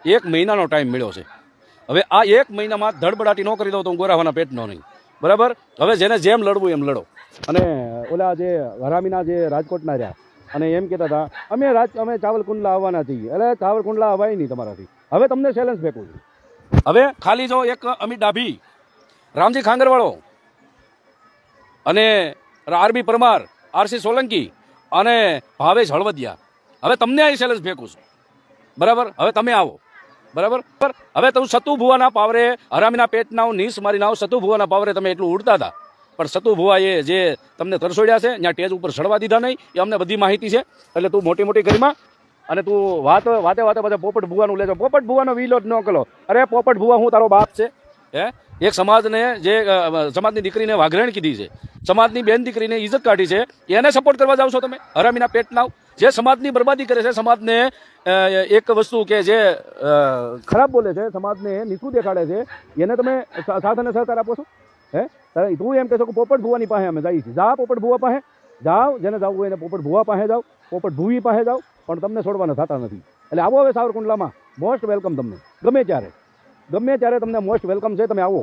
1 મહિનાનો ટાઈમ મળ્યો છે. હવે આ 1 મહિનામાં ધડબડાટી ન કરી દઉં તો હું ગોરાવાના પેટનો નહીં, બરાબર. હવે જેને જેમ લડવું એમ લડો. અને ઓલા જે હરામીના જે રાજકોટના રહ્યા અને એમ કહેતા હતા અમે ચાવલકુંડલા આવવાના છીએ, એટલે ચાવલકુંડલા અવાય નહીં તમારાથી. હવે તમને ચેલેન્જ ફેંકું છું. હવે ખાલી જો એક અમિત ડાભી, રામજી ખાંગરવાળો અને આરબી પરમાર, આરસી સોલંકી અને ભાવેશ હળવદિયા, હવે તમને અહીં ચેલેન્જ ફેંકું છું, બરાબર. હવે તમે આવો, બરાબર. હવે તમે સતુ ભુવાના પાવરે, હરામીના પેટના નીસ મારી નાવ, સતુ ભુવાના પાવરે તમે એટલું ઉડતા હતા, પણ સતુ ભુવાએ જે તમને તરસોડ્યા છે ત્યાં ટેજ ઉપર ચડવા દીધા નહીં, એ અમને બધી માહિતી છે. એટલે તું મોટી મોટી કરીમાં અને તું વાતે વાતે પાછા પોપટ ભુવાનું લેજો. પોપટ ભુવાનો વિલો જ ન કરો. અરે પોપટ ભુવા હું તારો બાપ છે? હે, એક સમાજને જે સમાજની દીકરીને વાઘરેણ કીધી છે, સમાજની બેન દીકરીને ઇજ્જત કાઢી છે, એને સપોર્ટ કરવા જાવ છો તમે? હરામીના પેટના જે સમાજની બરબાદી કરે છે, સમાજને એક વસ્તુ કે જે ખરાબ બોલે છે, સમાજને નીચું દેખાડે છે, એને તમે સાથ અને સહકાર આપો છો? હે, તું એમ કહેશો કે પોપટ ભુવાની પાસે અમે જઈએ છીએ. જા પોપટ ભુવા પાસે જાઓ, જેને જવું હોય એને પોપટ ભુવા પાસે જાઓ, પોપટ ભુવી પાસે જાઓ, પણ તમને છોડવાના થતા નથી. એટલે આવો હવે સાવરકુંડલામાં મોસ્ટ વેલકમ તમને, ગમે ત્યારે તમને મોસ્ટ વેલકમ છે. તમે આવો.